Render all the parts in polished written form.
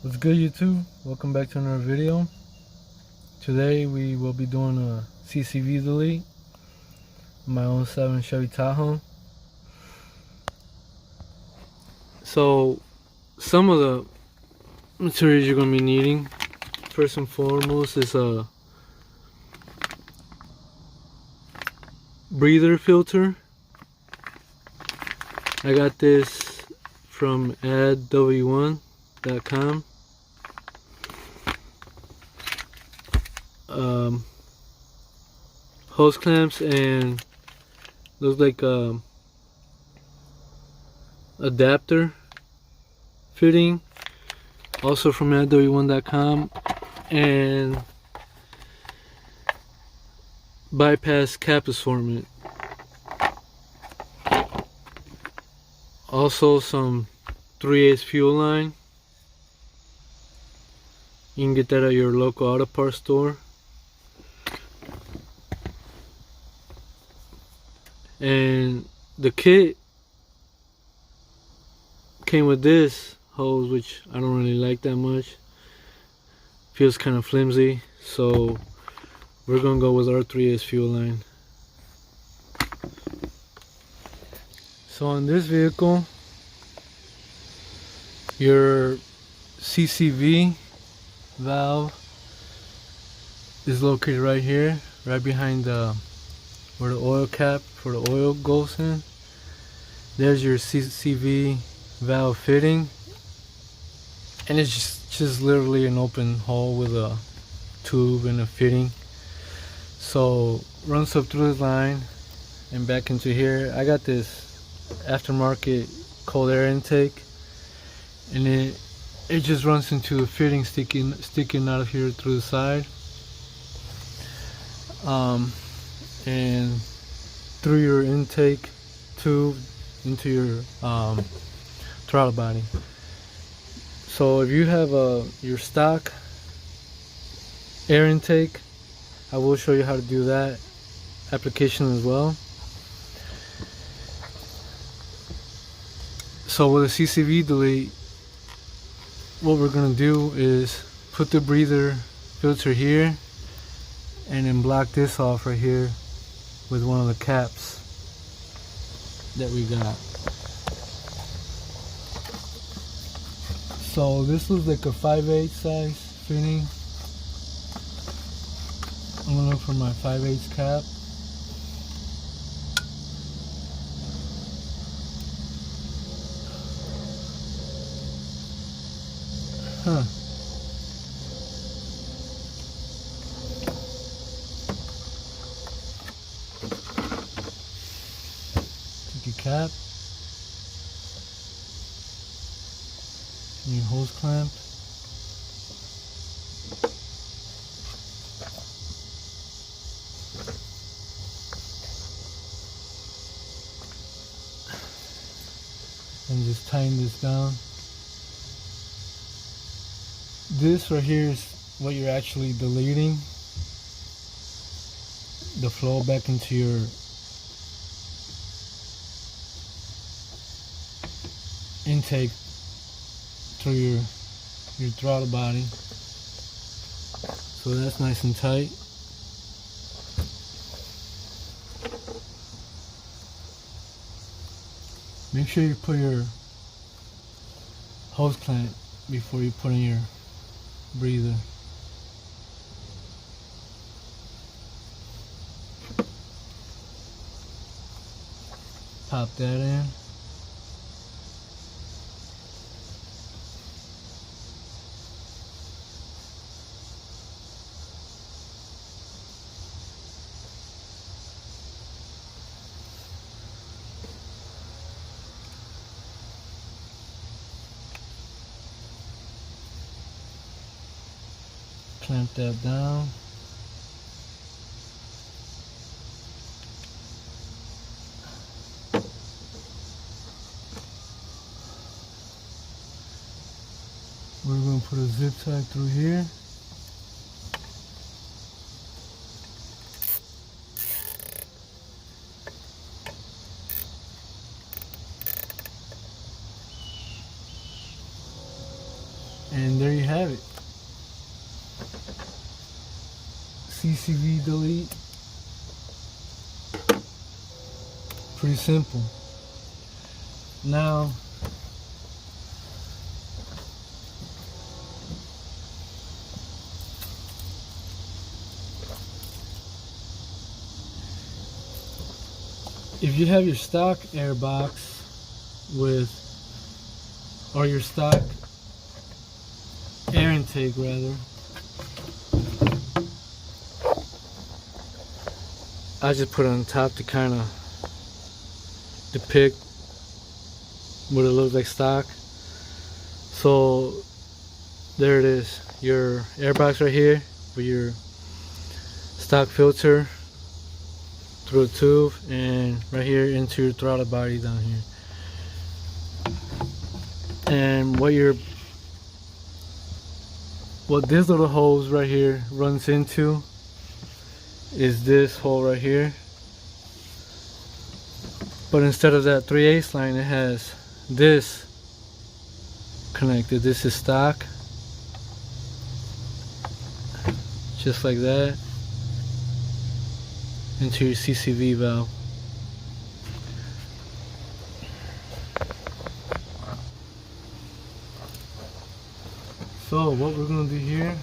What's good, YouTube? Welcome back to another video. Today we will be doing a CCV delete on my own 7 Chevy Tahoe. So some of the materials you're going to be needing, first and foremost, is a breather filter. I got this from addw1.com. Hose clamps and looks like adapter fitting, also from addw1.com, and bypass cap assortment. Also some 3/8 fuel line. You can get that at your local auto parts store. And the kit came with this hose, which I don't really like that much. Feels kind of flimsy, so we're gonna go with our 3/8 fuel line. So on this vehicle, your CCV valve is located right here, right behind where the oil cap for the oil goes in. There's your CCV valve fitting, and it's just literally an open hole with a tube and a fitting. So runs up through this line and back into here. I got this Aftermarket cold air intake, and it just runs into a fitting sticking out of here through the side, and through your intake tube into your throttle body. So if you have your stock air intake, I will show you how to do that application as well. So with a CCV delete, what we're gonna do is put the breather filter here and then block this off right here with one of the caps that we got. So this looks like a 5/8 size fitting. I'm gonna look for my 5/8 cap. Huh. Take your cap and your hose clamp. And just tighten this down. This right here is what you're actually deleting, the flow back into your intake through your throttle body. So that's nice and tight. Make sure you put your hose clamp before you put in your breather. Pop that in. Clamp that down. We're going to put a zip tie through here. And there you have it. CCV delete. Pretty simple. Now, if you have your stock air box with, or your stock air intake rather, I just put it on top to kind of depict what it looks like stock. So there it is, your air box right here with your stock filter through a tube, and right here into your throttle body down here. And what this little hose right here runs into is this hole right here, but instead of that 3/8 line, it has this connected. This is stock, just like that, into your CCV valve. So what we're gonna do here,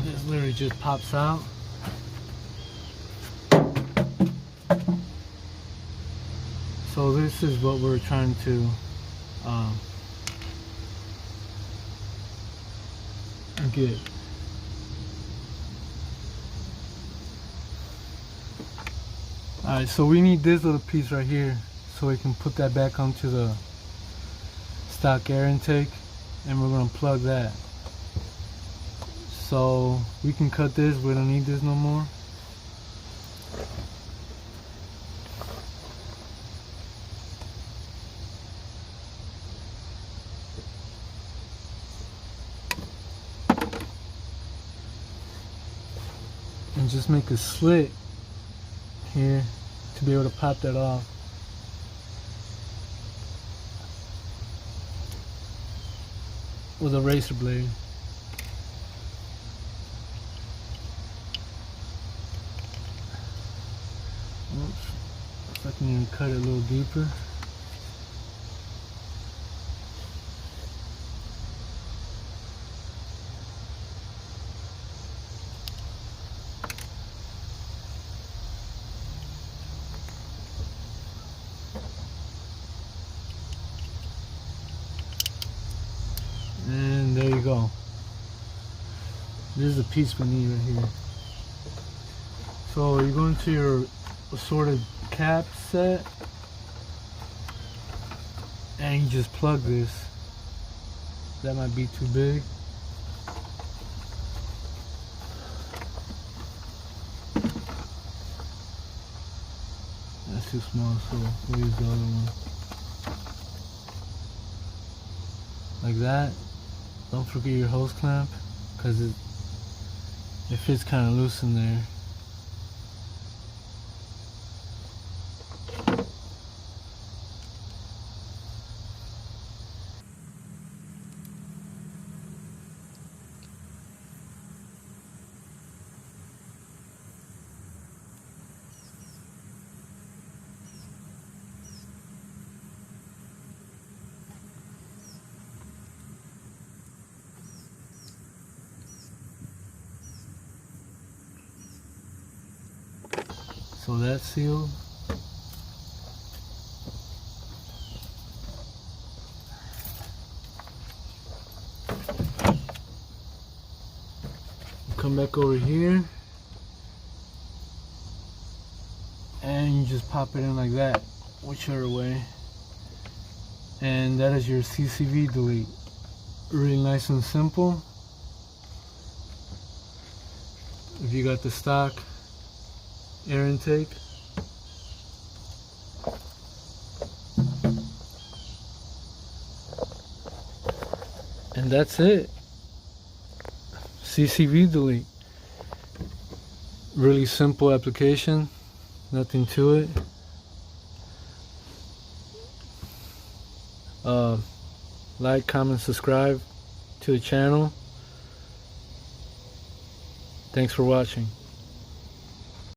this literally just pops out. So this is what we're trying to get. Alright, so we need this little piece right here so we can put that back onto the stock air intake, and we're going to plug that. So we can cut this, we don't need this no more. And just make a slit here to be able to pop that off. With a razor blade. Oops. If I can even cut it a little deeper. And there you go. This is the piece we need right here. So you go into your assorted cap set and you just plug this. That might be too big. That's too small, so we'll use the other one. Like that. Don't forget your hose clamp, because it fits kind of loose in there. So that's sealed. Come back over here and you just pop it in like that, whichever way, and that is your CCV delete. Really nice and simple. If you got the stock air intake, and that's it. CCV delete. Really simple application, nothing to it. like, comment, subscribe to the channel. Thanks for watching.